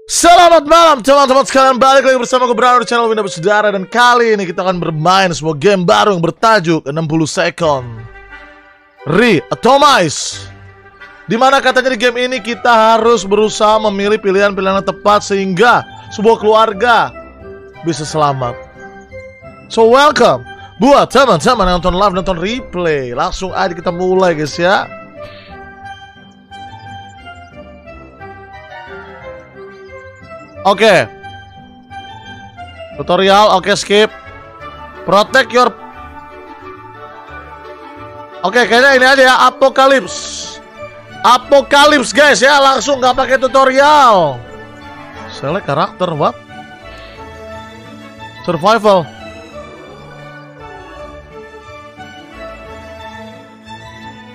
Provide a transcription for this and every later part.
Selamat malam teman-teman sekalian, balik lagi bersama gue Brano di channel Windows Saudara. Dan kali ini kita akan bermain sebuah game baru yang bertajuk 60 Second Re-Atomize, dimana katanya di game ini kita harus berusaha memilih pilihan-pilihan yang tepat sehingga sebuah keluarga bisa selamat. So welcome buat teman-teman yang nonton live, nonton replay. Langsung aja kita mulai guys ya. Oke. Tutorial, oke, skip. Protect your. Oke, kayaknya ini aja ya, Apocalypse. Apocalypse guys ya, langsung nggak pakai tutorial. Select karakter, what? Survival.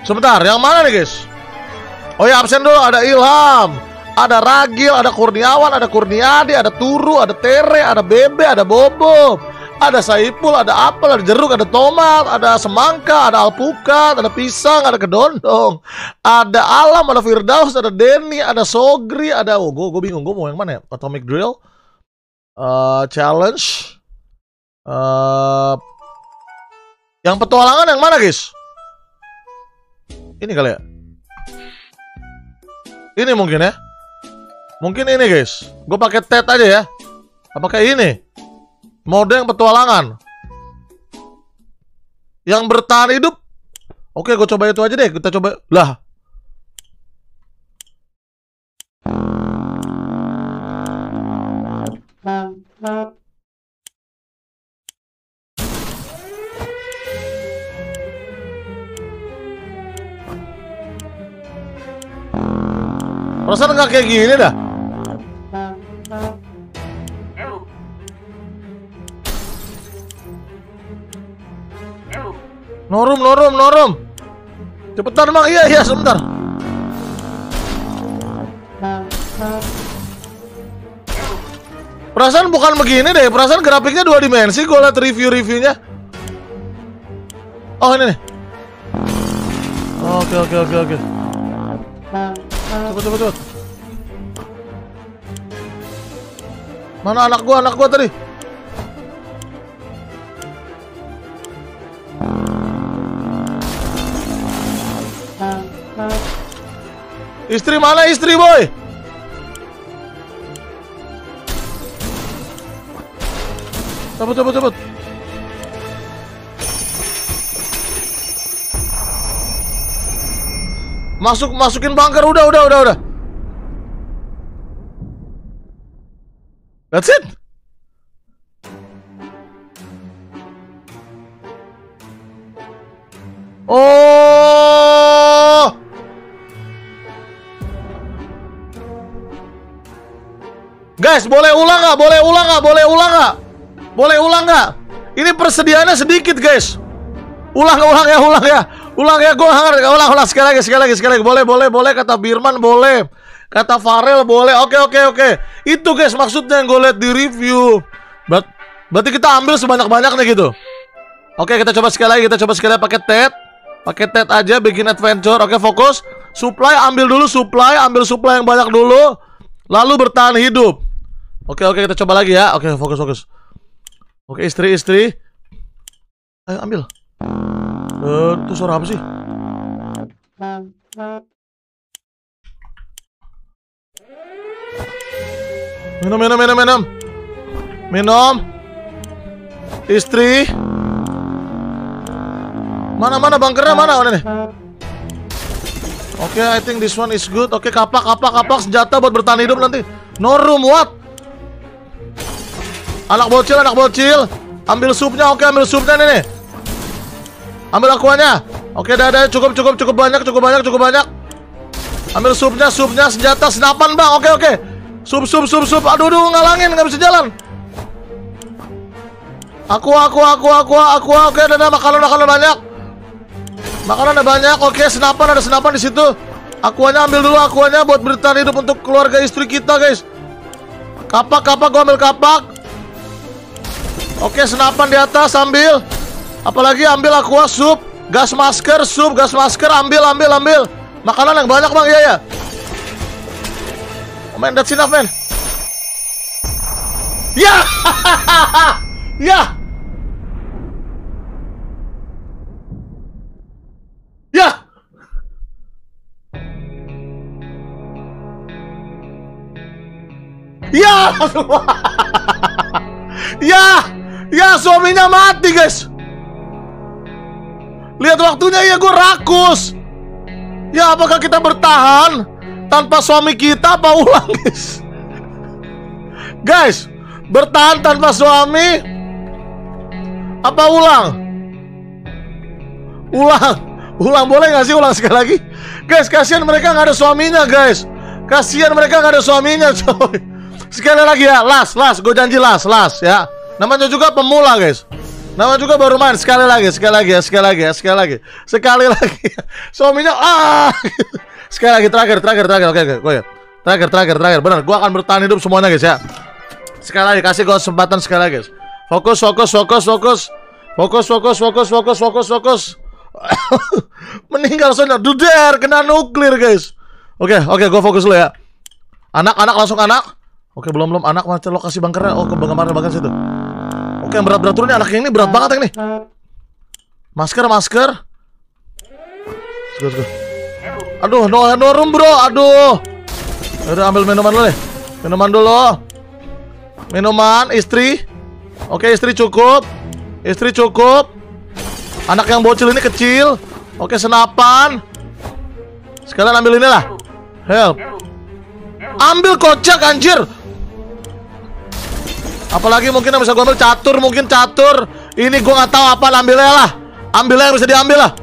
Sebentar, yang mana nih guys? Oh ya, absen dulu, ada Ilham, ada Ragil, ada Kurniawan, ada Kurniadi, ada Turu, ada Tere, ada Bebe, ada Bobo, ada Saipul, ada apel, ada jeruk, ada tomat, ada semangka, ada alpukat, ada pisang, ada kedondong, ada Alam, ada Firdaus, ada Denny, ada Sogri, ada gue bingung, gue mau yang mana ya? Atomic Drill, Challenge, yang petualangan yang mana guys? Ini kali ya? Ini mungkin ya? Mungkin ini guys. Gue pakai TED aja ya. Apakah ini? Mode yang petualangan. Yang bertahan hidup. Oke, gue coba itu aja deh. Kita coba. Lah. Perasaan nggak kayak gini dah. Norum. Cepetan bang, iya sebentar. Perasaan bukan begini deh, perasaan grafiknya 2 dimensi. Gue liat review-reviewnya. Oh ini nih. Oke. Cepet. Mana anak gua tadi? Istri mana istri boy? Cepet. Masukin bunker, udah. That's it. Oh. Guys, boleh ulang nggak? Ini persediaannya sedikit guys. Ulang ya. Gue ulang sekali lagi. Boleh. Kata Birman boleh. Kata Farel boleh. Oke. Itu guys maksudnya yang gue lihat di review. Berarti kita ambil sebanyak-banyaknya gitu. Oke, kita coba sekali lagi pakai TED aja, bikin adventure. Oke, fokus. Ambil supply yang banyak dulu. Lalu bertahan hidup. Oke, kita coba lagi ya. Oke, fokus. Oke, istri. Ayo ambil. Itu suara apa sih? Minum. Istri. Mana bunkernya mana? Oh, ini. Oke, I think this one is good. Oke, kapak senjata buat bertahan hidup nanti. No room, what? Anak bocil. Ambil supnya, ambil supnya nih. Ambil aquanya. Oke, dah, cukup banyak. Ambil supnya, senjata senapan, Bang. Oke. Sup. Aduh, ngalangin, nggak bisa jalan. Aqua. Oke, ada makanan banyak. Makanannya banyak. Oke, ada senapan di situ. Aquanya ambil dulu buat bertahan hidup untuk keluarga istri kita, guys. Kapak, gua ambil kapak. Oke, senapan di atas ambil. Apalagi ambil aqua, sup, gas masker, ambil. Makanan yang banyak bang, iya. Oh man, that's enough man. Ya. Ya. Ya. Ya. Ya. Ya, suaminya mati, guys. Lihat waktunya ya, gue rakus. Ya, apakah kita bertahan tanpa suami kita apa ulang, guys? Guys, bertahan tanpa suami apa ulang? Ulang boleh gak sih, ulang sekali lagi? Guys, kasihan mereka gak ada suaminya, guys. Kasihan mereka gak ada suaminya, coy. Sekali lagi ya, last, gue janji last ya. Namanya juga pemula, guys. Namanya juga baru main. Sekali lagi. Suaminya sekali lagi, terakhir. Oke, gue ya. Terakhir. Benar, gue akan bertahan hidup semuanya, guys ya. Sekali lagi, kasih gue kesempatan sekali lagi, guys. Fokus. Meninggal soalnya, duder, kena nuklir, guys. Oke, gue fokus dulu ya. Anak, langsung anak. Oke, belum anak, macam lokasi bunkernya. Oh, ke bunker situ. Oke, yang berat turun nih, anak yang ini berat banget yang ini. Masker. Let's go. Aduh, no room, bro. Aduh. Udah, ambil minuman dulu deh. Minuman, istri. Oke, istri cukup. Anak yang bocil ini kecil. Oke, senapan. Sekalian ambil ini lah. Help. Ambil kocak, anjir. Apalagi mungkin yang bisa gue ambil catur. Ini gue nggak tahu apa, ambilnya lah. Ambilnya yang bisa diambil lah.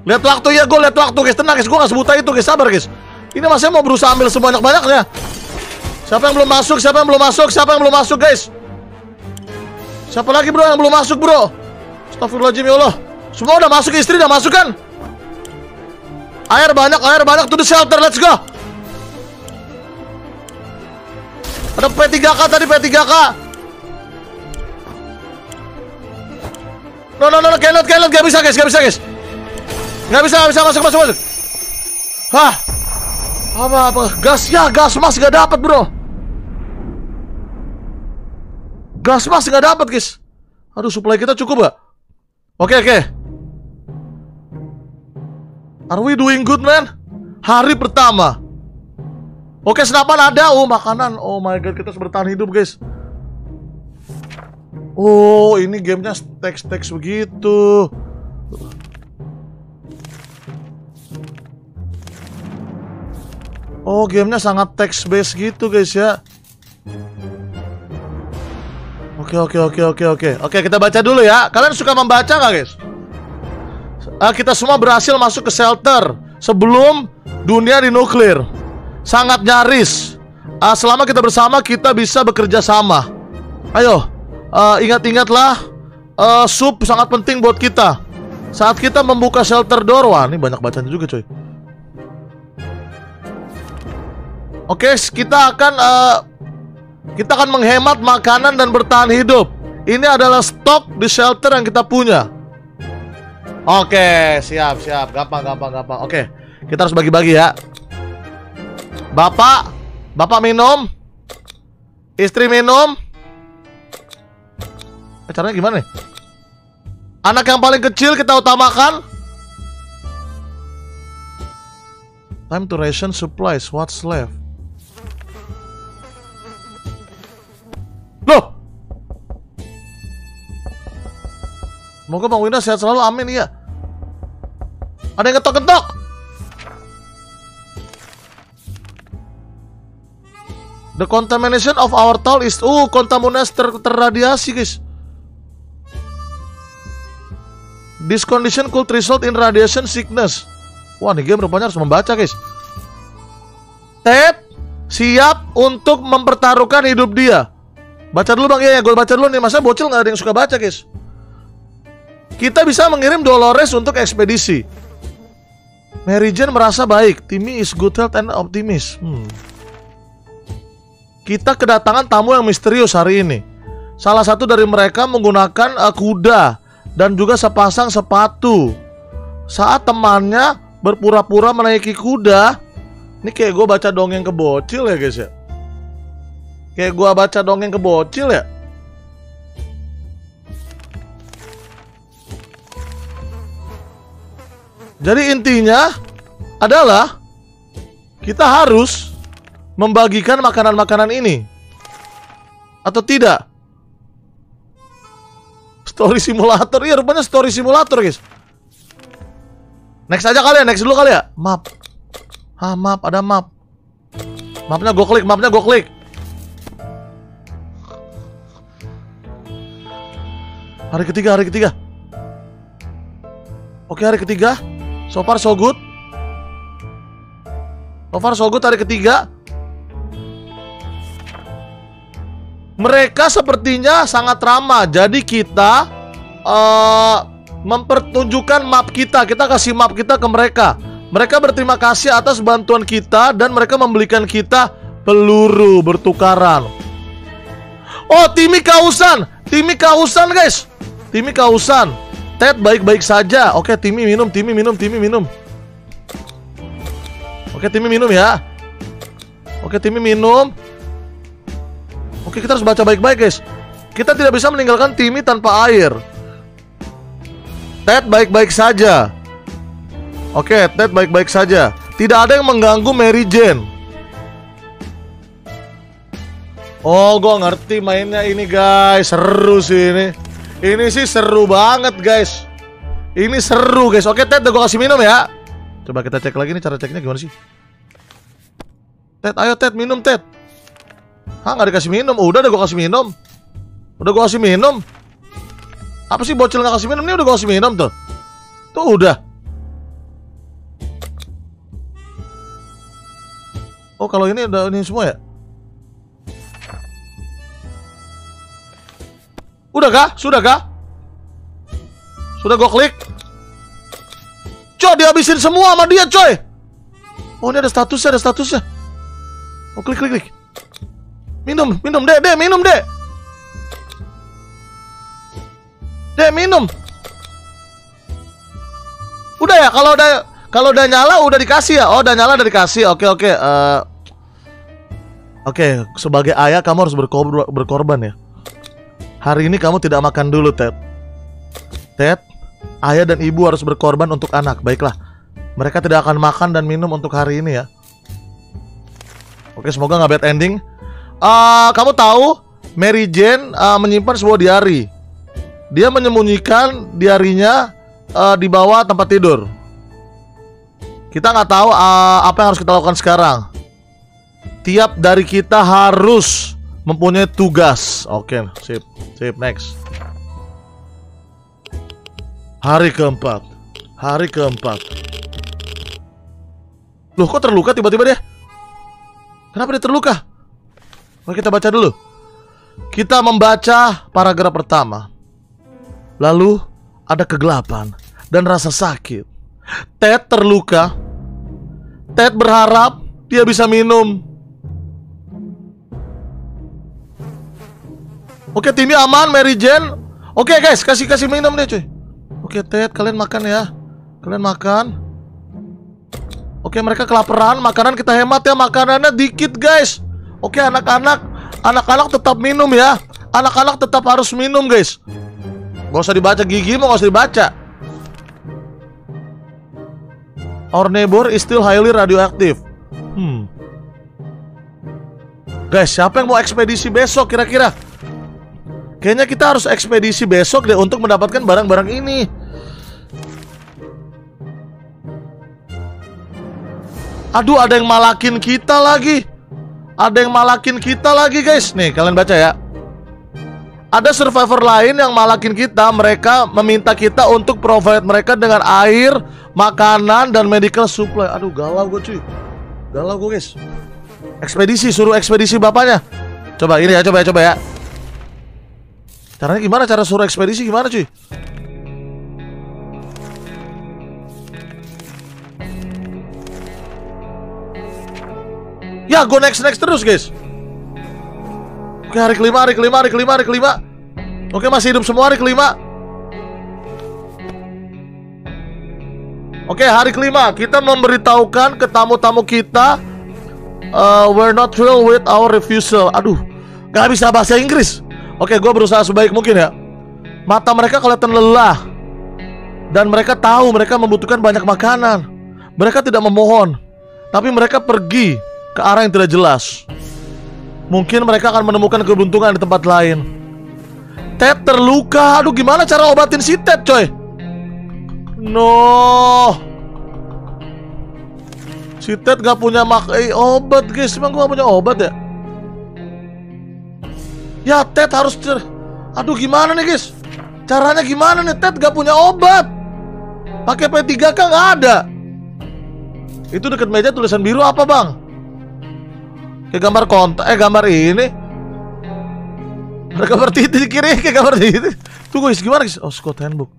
Lihat waktu ya, gue lihat waktu, guys. Tenang, guys. Gue nggak sebuta itu, guys. Sabar, guys. Ini masih mau berusaha ambil sebanyak-banyaknya. Siapa yang belum masuk, guys? Siapa lagi, bro, yang belum masuk, bro? Astagfirullahaladzim, ya Allah. Semua udah masuk, istri udah masuk kan? Air banyak, to the shelter, let's go. Ada P3K tadi, P3K. No, cannot, gak bisa, guys. Gak bisa masuk. Hah? Apa? Gas mas gak dapat, bro. Gas mas gak dapat, guys. Aduh, supply kita cukup gak? Oke. Are we doing good, man? Hari pertama. Oke, senapan ada. Oh, makanan. Oh my god, kita harus bertahan hidup, guys. Oh, ini gamenya teks begitu. Oh, gamenya sangat text based gitu, guys ya. Oke, kita baca dulu ya. Kalian suka membaca nggak, guys? Kita semua berhasil masuk ke shelter sebelum dunia dinuklir. Sangat nyaris. Selama kita bersama, kita bisa bekerja sama. Ayo, ingat-ingatlah, sup sangat penting buat kita. Saat kita membuka shelter door. Wah, ini banyak bacaan juga, coy. Oke, kita akan menghemat makanan dan bertahan hidup. Ini adalah stok di shelter yang kita punya. Oke, siap. Gampang. Oke, kita harus bagi-bagi ya. Bapak minum. Istri minum. Caranya gimana nih? Anak yang paling kecil kita utamakan. Time to ration supplies. What's left? Loh, semoga Bang Winda sehat selalu, amin ya. Ada yang ketok-ketok. The contamination of our toll is kontaminasi terradiasi, guys. This condition could result in radiation sickness. Wah, nih game rupanya harus membaca, guys. Ted siap untuk mempertaruhkan hidup dia. Baca dulu, Bang. Ya, gue baca dulu nih. Masa bocil nggak ada yang suka baca, guys. Kita bisa mengirim Dolores untuk ekspedisi. Mary Jane merasa baik. Timmy is good health and optimist. Kita kedatangan tamu yang misterius hari ini. Salah satu dari mereka menggunakan kuda dan juga sepasang sepatu. Saat temannya berpura-pura menaiki kuda. Ini kayak gue baca dongeng ke bocil ya, guys ya. Kayak gua baca dongeng ke bocil ya. Jadi intinya adalah kita harus membagikan makanan-makanan ini. Atau tidak? Story simulator. Iya rupanya story simulator guys. Next aja kali ya. Next dulu kali ya. Map. Map. Ada map. Mapnya gue klik. Hari ketiga. Oke, hari ketiga. So far so good. Hari ketiga. Mereka sepertinya sangat ramah. Jadi kita mempertunjukkan map kita. Kita kasih map kita ke mereka. Mereka berterima kasih atas bantuan kita. Dan mereka membelikan kita peluru bertukaran. Oh, Timmy kehausan guys. Timmy kehausan. Ted baik-baik saja. Oke, Timmy minum. Oke, Timmy minum ya. Oke, Timmy minum. Oke, kita harus baca baik-baik guys. Kita tidak bisa meninggalkan Timmy tanpa air. Ted baik-baik saja. Oke, Ted baik-baik saja. Tidak ada yang mengganggu Mary Jane. Oh, gue ngerti mainnya ini guys. Seru sih ini. Ini sih seru banget guys. Ini seru guys. Oke, Ted udah gue kasih minum ya. Coba kita cek lagi nih cara ceknya gimana sih. Ted, ayo Ted, minum Ted. Hah, gak dikasih minum. Udah gue kasih minum. Apa sih bocil gak kasih minum? Ini udah gue kasih minum tuh. Tuh udah. Oh, kalau ini udah ini semua ya? Udah kah? Sudah gue klik. Coy, dihabisin semua sama dia coy. Oh, ini ada statusnya. Oh, klik. Minum, dek, minum, dek. Dek, minum. Udah ya, kalau udah nyala udah dikasih ya. Oh, udah nyala udah dikasih. Oke. Oke, sebagai ayah kamu harus berkorban ya. Hari ini kamu tidak makan dulu, Ted. Ted, ayah dan ibu harus berkorban untuk anak. Baiklah. Mereka tidak akan makan dan minum untuk hari ini ya. Oke, semoga nggak bad ending. Kamu tahu Mary Jane menyimpan sebuah diary. Dia menyembunyikan diarinya di bawah tempat tidur. Kita nggak tahu apa yang harus kita lakukan sekarang. Tiap dari kita harus mempunyai tugas. Oke, sip, next. Hari keempat. Loh, kok terluka tiba-tiba dia? Kenapa dia terluka? Oke, kita baca dulu. Kita membaca paragraf pertama. Lalu ada kegelapan dan rasa sakit. Ted terluka. Ted berharap dia bisa minum. Oke, Timmy aman, Mary Jane. Oke guys, kasih minum deh cuy. Oke, Ted, kalian makan ya. Kalian makan. Oke, mereka kelaparan. Makanan kita hemat ya. Makanannya dikit guys. Oke, anak-anak tetap minum ya. Anak-anak tetap harus minum guys. Gak usah dibaca gigi, mau gak usah dibaca. Our neighbor is still highly radioactive. Guys, siapa yang mau ekspedisi besok kira-kira? Kayaknya kita harus ekspedisi besok deh untuk mendapatkan barang-barang ini. Aduh, ada yang malakin kita lagi. Guys. Nih, kalian baca ya. Ada survivor lain yang malakin kita. Mereka meminta kita untuk provide mereka dengan air, makanan, dan medical supply. Aduh, galau gue cuy. Guys. Suruh ekspedisi bapaknya. Coba ini ya, coba ya. Caranya gimana? Cara suruh ekspedisi gimana cuy? Ya, go next terus guys. Oke, hari kelima. Oke, masih hidup semua hari kelima. Oke, hari kelima. Kita memberitahukan ke tamu-tamu kita, we're not thrilled with our refusal. Aduh, Gak bisa bahasa Inggris. Oke, gue berusaha sebaik mungkin ya. Mata mereka kelihatan lelah, dan mereka tahu mereka membutuhkan banyak makanan. Mereka tidak memohon, tapi mereka pergi ke arah yang tidak jelas. Mungkin mereka akan menemukan keberuntungan di tempat lain. Ted terluka. Aduh, gimana cara obatin si Ted, coy? No. Si Ted gak punya obat, guys. Emang gue gak punya obat ya? Ya, Ted harus aduh, gimana nih, guys? Caranya gimana nih? Ted gak punya obat. Pakai P3K gak ada. Itu dekat meja tulisan biru apa, bang? Kayak gambar kontak, gambar ini. Ada gambar titik di kiri, kayak gambar titik. Tuh guys, gimana guys? Oh, Scott Handbook.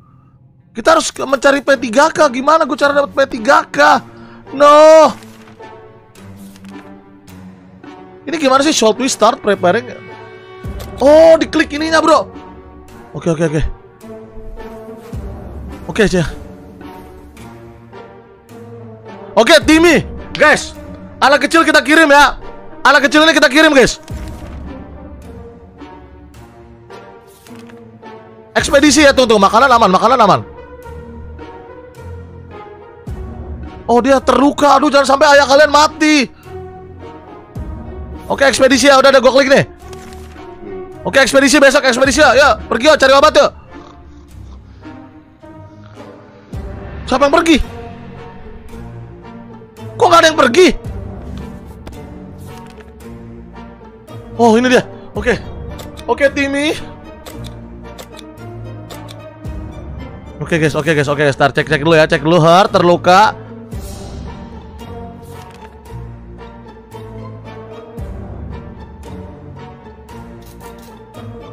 Kita harus mencari P3K. Gimana gue cara dapat P3K? No. Ini gimana sih? Shall we start preparing? Oh, diklik ininya, bro. Oke. Oke aja. Oke, Timmy. Guys, anak kecil kita kirim ya. Anak kecil ini kita kirim, guys. Ekspedisi ya, tunggu. Makanan aman. Oh, dia terluka. Aduh, jangan sampai ayah kalian mati. Oke, ekspedisi ya. Udah gue klik nih. Oke, ekspedisi besok. Ekspedisi ya. Ya, pergi yuk, cari obat yuk. Siapa yang pergi? Kok gak ada yang pergi? Oh, ini dia. Oke, Timmy. Oke guys. Start cek dulu ya. Cek dulu Heart terluka.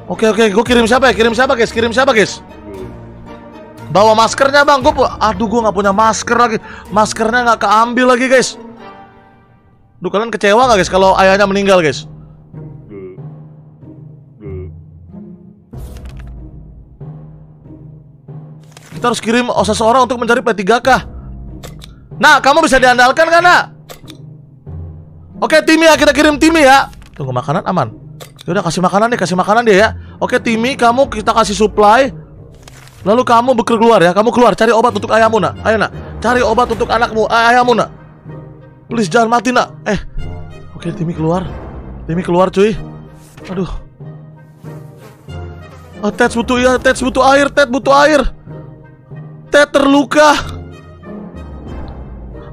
Oke, gue kirim siapa guys? Bawa maskernya, bang. Aduh, gue nggak punya masker lagi. Maskernya nggak keambil lagi, guys. Duh, kalian kecewa nggak, guys, kalau ayahnya meninggal, guys? Kita harus kirim seseorang untuk mencari P3K. Nah, kamu bisa diandalkan kan, nak? Oke, Timmy ya, kita kirim Timmy ya. Tunggu, makanan aman. Yaudah, kasih makanan dia ya. Oke, Timmy, kamu kita kasih supply. Lalu kamu keluar ya. Kamu keluar, cari obat untuk ayahmu, nak. Ayo, nak, cari obat untuk anakmu, ayahmu, nak. Please, jangan mati, nak. Oke, Timmy keluar, cuy. Aduh. Ted butuh air. Ted terluka.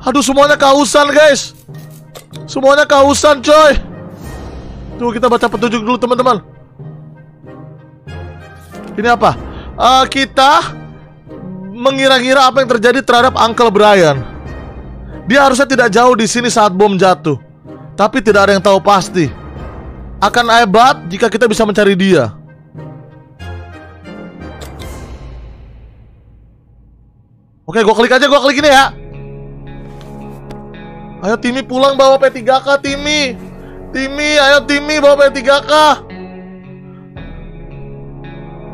Aduh, semuanya kehausan, guys. Coy. Tuh, kita baca petunjuk dulu, teman-teman. Ini apa? Kita mengira-ngira apa yang terjadi terhadap Uncle Brian. Dia harusnya tidak jauh di sini saat bom jatuh, tapi tidak ada yang tahu pasti. Akan hebat jika kita bisa mencari dia. Oke, gue klik ini ya. Ayo Timmy pulang bawa P3K, Timmy. Ayo Timmy bawa P3K.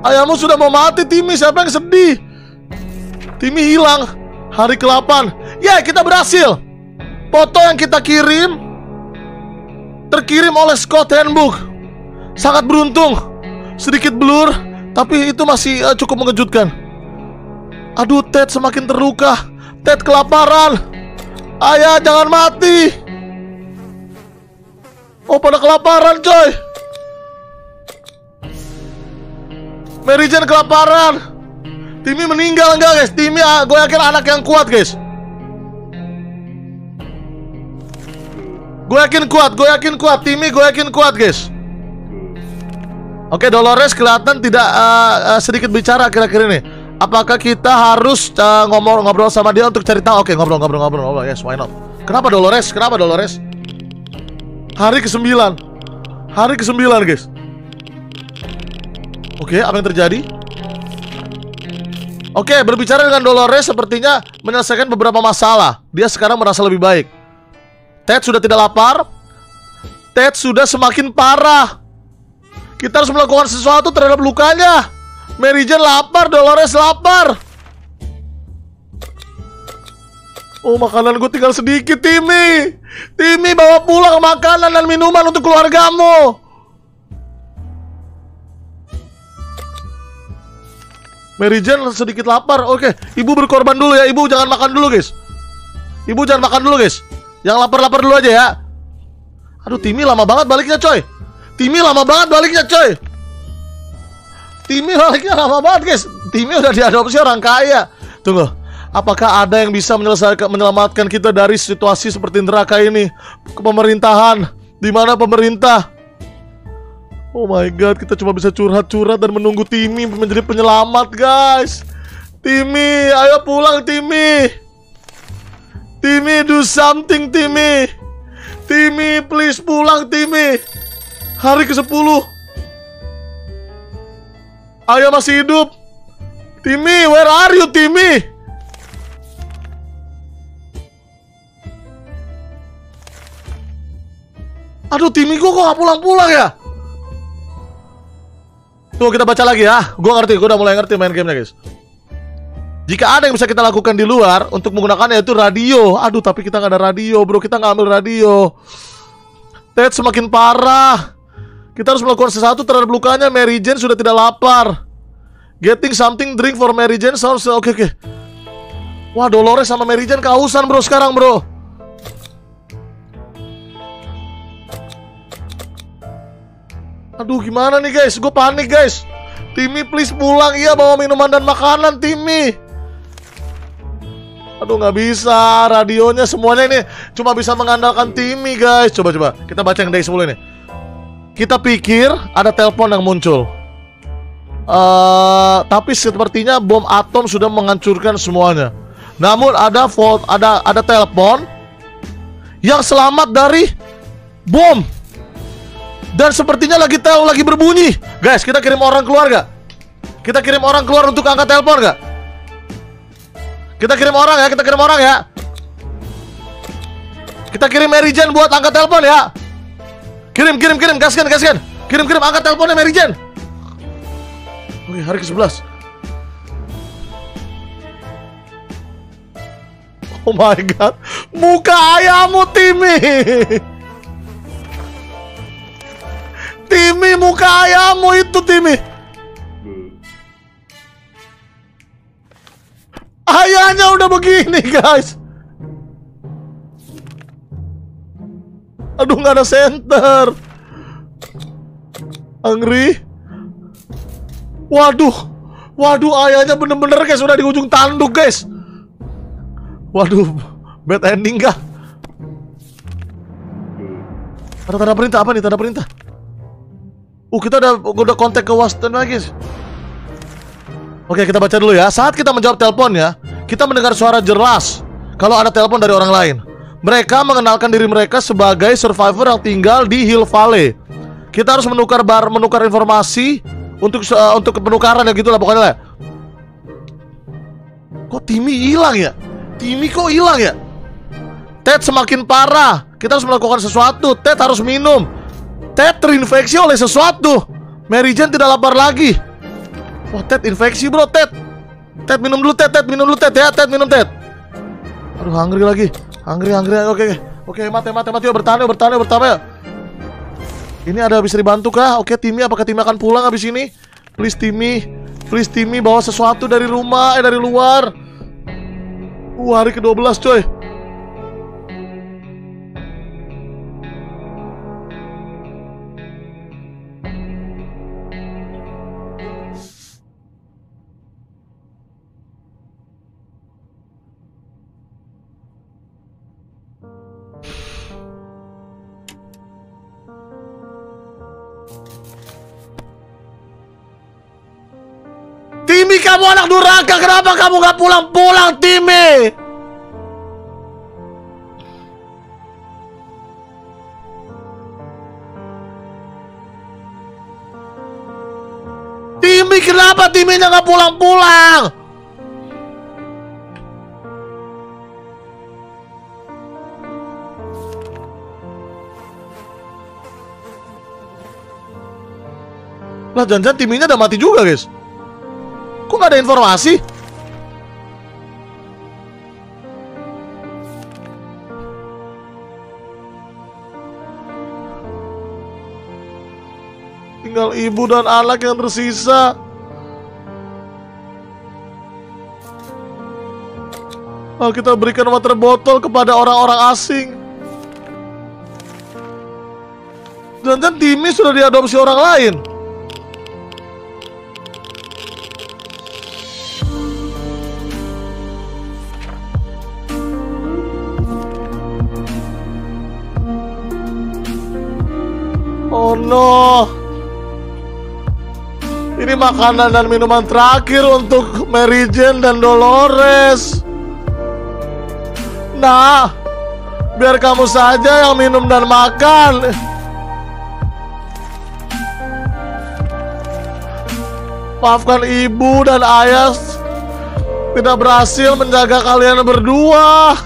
Ayahmu sudah mau mati, Timmy. Siapa yang sedih? Timmy hilang. Hari ke-8. Ya, kita berhasil. Foto yang kita kirim terkirim oleh Scott Handbook. Sangat beruntung. Sedikit blur, tapi itu masih cukup mengejutkan. Aduh, Ted semakin terluka. Ted kelaparan. Ayah, jangan mati. Oh, pada kelaparan, coy. Mary Jane kelaparan. Timmy meninggal enggak, guys? Timmy, gue yakin anak yang kuat, guys. Gue yakin kuat. Timmy, gue yakin kuat, guys. Oke, Dolores kelihatan tidak sedikit bicara kira-kira ini. Apakah kita harus ngobrol sama dia untuk cari tahu? Oke, ngobrol. Yes, why not? Kenapa Dolores? Hari ke-9, guys. Oke, apa yang terjadi? Oke, berbicara dengan Dolores sepertinya menyelesaikan beberapa masalah. Dia sekarang merasa lebih baik. Ted sudah tidak lapar. Ted sudah semakin parah. Kita harus melakukan sesuatu terhadap lukanya. Mary Jane lapar, Dolores lapar. Oh, makanan gue tinggal sedikit, Timmy. Timmy, bawa pulang makanan dan minuman untuk keluargamu. Mary Jane sedikit lapar. Oke, ibu berkorban dulu ya. Ibu jangan makan dulu guys. Ibu jangan makan dulu guys. Yang lapar-lapar dulu aja ya. Aduh, Timmy lama banget baliknya coy. Timmy lama banget baliknya coy. Timmy baliknya lama banget guys. Timmy udah diadopsi orang kaya. Tunggu, apakah ada yang bisa menyelamatkan kita dari situasi seperti neraka ini? Pemerintahan, di mana pemerintah? Oh my god, kita cuma bisa curhat-curhat dan menunggu Timmy menjadi penyelamat guys. Timmy, ayo pulang Timmy. Timmy, do something Timmy. Timmy, please pulang Timmy. Hari ke-10. Ayah masih hidup. Timmy, where are you Timmy? Aduh, Timmy kok gak pulang-pulang ya? Tuh, kita baca lagi ya. Gue ngerti, gue udah mulai ngerti main gamenya guys. Jika ada yang bisa kita lakukan di luar untuk menggunakannya, yaitu radio. Aduh, tapi kita gak ada radio bro. Kita gak ambil radio. Ted semakin parah. Kita harus melakukan sesuatu terhadap lukanya. Mary Jane sudah tidak lapar. Getting something drink for Mary Jane sounds oke. Wah, Dolores sama Mary Jane kehausan bro sekarang bro. Aduh, gimana nih guys? Gue panik guys. Timmy please pulang. Iya, bawa minuman dan makanan Timmy. Aduh, nggak bisa. Radionya semuanya ini cuma bisa mengandalkan Timmy guys. Coba kita baca yang dari 10 ini. Kita pikir ada telepon yang muncul. Tapi sepertinya bom atom sudah menghancurkan semuanya. Namun ada telepon yang selamat dari bom. Dan sepertinya lagi berbunyi. Guys, kita kirim orang keluar gak? Kita kirim orang keluar untuk angkat telepon gak? Kita kirim orang ya. Kita kirim Mary Jane buat angkat telepon ya. Kirim, gaskan. Kirim, angkat teleponnya Mary Jane. Oke, hari ke-11. Oh my god. Muka ayammu Timmy. Timmy, muka ayammu itu Timmy. Ayahnya udah begini guys. Aduh, nggak ada center. Angry. Waduh, ayahnya bener-bener guys udah di ujung tanduk guys. Waduh, bad ending kah? Ada tanda perintah apa nih? Tanda perintah. Kita udah kontak ke Washington lagi. Oke, kita baca dulu ya. Saat kita menjawab telepon ya, kita mendengar suara jelas kalau ada telepon dari orang lain. Mereka mengenalkan diri mereka sebagai survivor yang tinggal di Hill Valley. Kita harus menukar informasi untuk penukaran ya gitulah pokoknya lah. Kok Timmy hilang ya? Timmy kok hilang ya? Ted semakin parah. Kita harus melakukan sesuatu. Ted harus minum. Ted terinfeksi oleh sesuatu. Mary Jane tidak lapar lagi. Wah, Ted infeksi bro. Ted minum dulu Ted. Minum dulu Ted ya. Ted minum Ted. Aduh, hungry lagi. Hungry. Oke, mati. Bertahan ya. Ini ada bisa dibantu kah? Oke, Timmy, apakah Timmy akan pulang habis ini? Please Timmy bawa sesuatu dari rumah, dari luar. Hari ke-12 coy. Timmy, kamu anak durhaka, kenapa kamu gak pulang-pulang, Timmy? Timmy, kenapa Timmy-nya gak pulang-pulang? Lah, jangan-jangan Timmy-nya udah mati juga, guys. Kok gak ada informasi? Tinggal ibu dan anak yang tersisa. Kita berikan water botol kepada orang-orang asing. Dan Timmy sudah diadopsi orang lain. Oh no. Ini makanan dan minuman terakhir untuk Mary Jane dan Dolores. Nah, biar kamu saja yang minum dan makan. Maafkan ibu dan ayah tidak berhasil menjaga kalian berdua.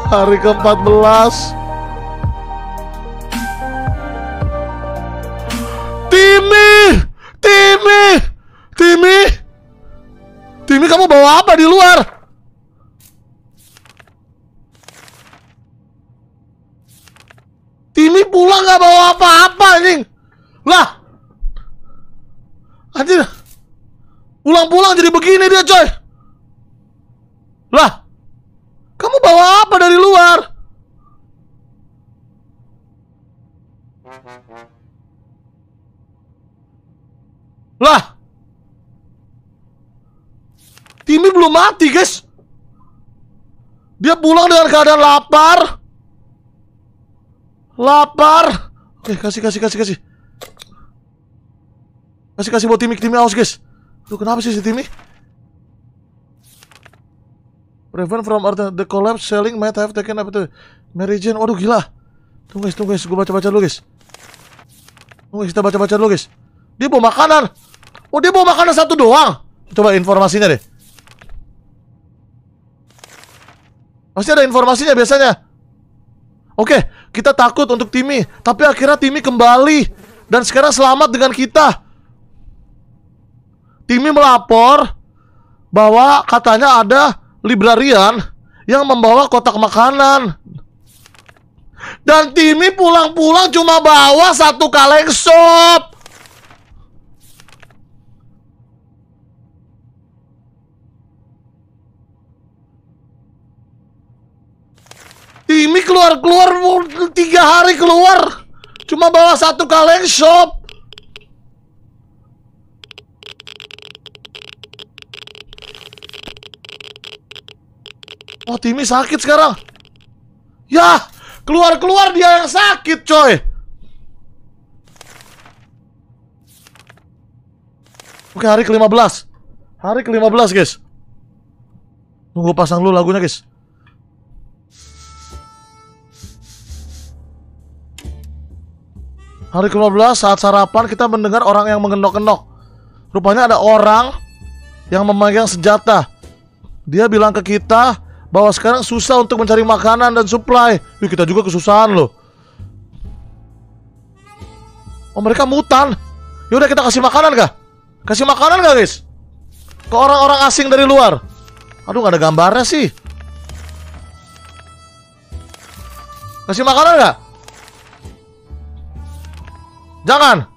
Hari ke-14. Timmy, kamu bawa apa di luar? Timmy pulang gak bawa apa-apa anjing. Lah, anjir, pulang-pulang jadi begini dia coy. Lah, kamu bawa apa dari luar? Lah, Timmy belum mati guys. Dia pulang dengan keadaan lapar. Oke, kasih. Kasih buat Timmy aus guys. Tuh kenapa sih si Timmy? Prevent from the collapse selling might have taken up to Mary Jane. Waduh gila. Tunggu guys, gue baca dulu guys. Kita baca dulu guys. Dia bawa makanan. Oh, dia bawa makanan satu doang. Coba informasinya deh. Pasti ada informasinya biasanya. Oke, kita takut untuk Timmy, tapi akhirnya Timmy kembali dan sekarang selamat dengan kita. Timmy melapor bahwa katanya ada librarian yang membawa kotak makanan. Dan Timmy pulang-pulang cuma bawa satu kaleng sop. Timmy keluar 3 hari keluar cuma bawa satu kaleng sop. Oh, Timmy sakit sekarang. Ya, keluar dia yang sakit coy. Oke, hari ke-15. Hari ke-15 guys. Tunggu pasang dulu lagunya guys. Hari ke-15 saat sarapan kita mendengar orang yang mengenok-kenok. Rupanya ada orang yang memegang senjata. Dia bilang ke kita bahwa sekarang susah untuk mencari makanan dan supply. Kita juga kesusahan loh. Oh, mereka mutan. Yaudah kita kasih makanan kah? Kasih makanan gak guys? Ke orang-orang asing dari luar. Aduh gak ada gambarnya sih. Kasih makanan gak? Jangan.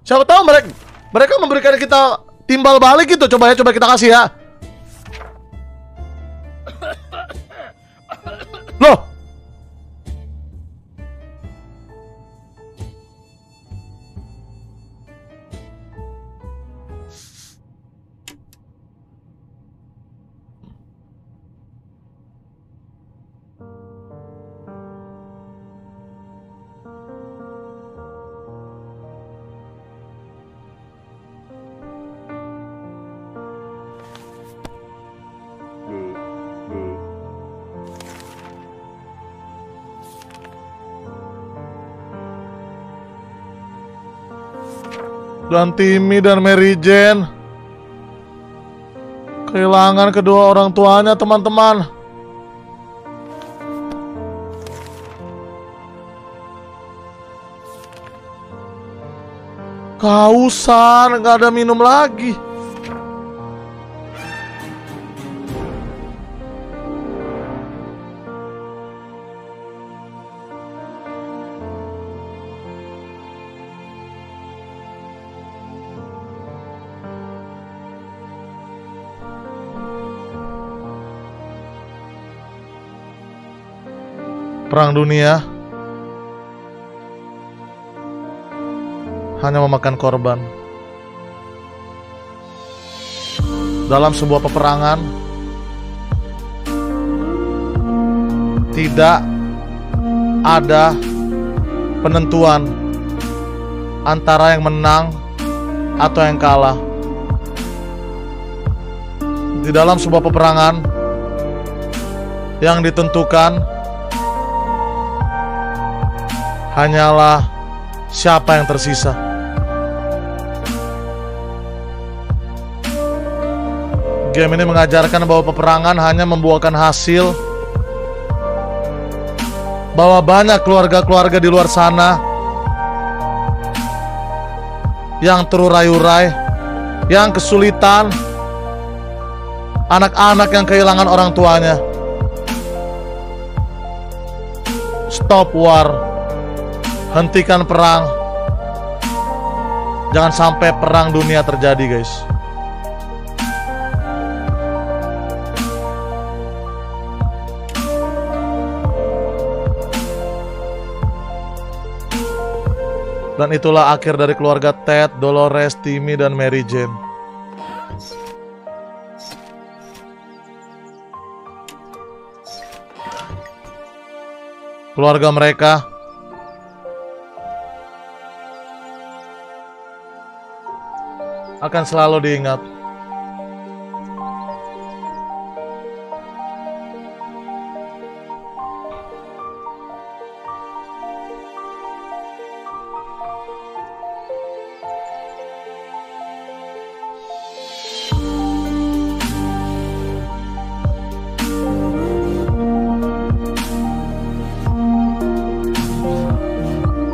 Siapa tahu mereka memberikan kita timbal balik gitu. Coba kita kasih ya. Loh. Dan Timmy dan Mary Jane kehilangan kedua orang tuanya, teman-teman. Kehausan, gak ada minum lagi. Perang dunia hanya memakan korban. Dalam sebuah peperangan tidak ada penentuan antara yang menang atau yang kalah. Di dalam sebuah peperangan yang ditentukan hanyalah siapa yang tersisa. Game ini mengajarkan bahwa peperangan hanya membuahkan hasil, bahwa banyak keluarga-keluarga di luar sana yang terurai-urai, yang kesulitan, anak-anak yang kehilangan orang tuanya. Stop war, hentikan perang. Jangan sampai perang dunia terjadi, guys. Dan itulah akhir dari keluarga Ted, Dolores, Timmy, dan Mary Jane. Keluarga mereka akan selalu diingat.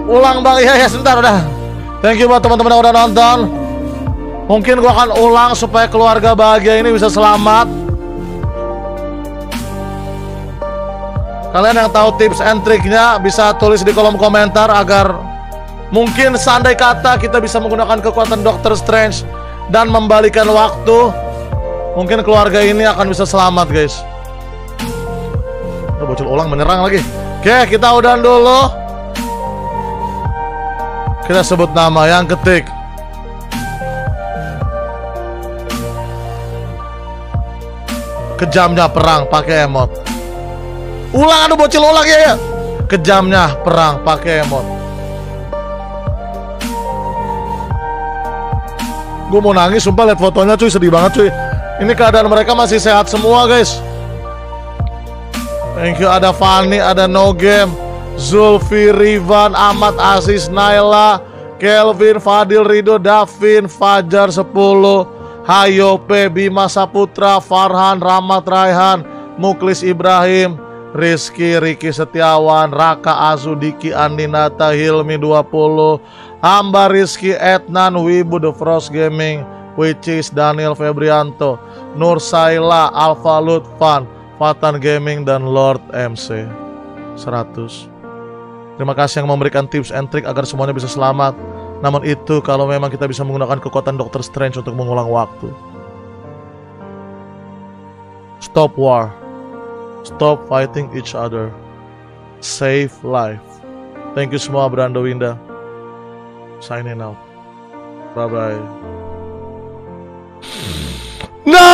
Ulang bang, ya sebentar udah. Thank you buat teman-teman yang udah nonton. Mungkin gua akan ulang supaya keluarga bahagia ini bisa selamat. Kalian yang tahu tips and triknya bisa tulis di kolom komentar agar mungkin seandai kata kita bisa menggunakan kekuatan Doctor Strange dan membalikan waktu, mungkin keluarga ini akan bisa selamat, guys. Udah bocil ulang menyerang lagi. Oke, kita udahan dulu. Kita sebut nama yang ketik. Kejamnya perang pakai emot. Ulang, aduh bocil ulang ya. Kejamnya perang pakai emot. Gue mau nangis sumpah lihat fotonya cuy, sedih banget cuy. Ini keadaan mereka masih sehat semua, guys. Thank you, ada Fanny, ada No Game, Zulfi, Rivan, Ahmad, Aziz, Naila, Kelvin, Fadil, Rido, Davin, Fajar 10, Hayo P, Bima Saputra, Farhan, Rahmat, Raihan, Muklis Ibrahim, Rizky, Riki Setiawan, Raka, Azu, Diki, Andinata, Hilmi 20, Hamba Rizky, Etnan, Wibu, The Frost Gaming, which is Daniel Febrianto, Nur Saila, Alfa Lutfan, Fatan Gaming, dan Lord MC 100. Terima kasih yang memberikan tips and trik agar semuanya bisa selamat. Namun itu kalau memang kita bisa menggunakan kekuatan Doctor Strange untuk mengulang waktu. Stop war. Stop fighting each other. Save life. Thank you semua, Brando Winda. Signing out. Bye-bye. No!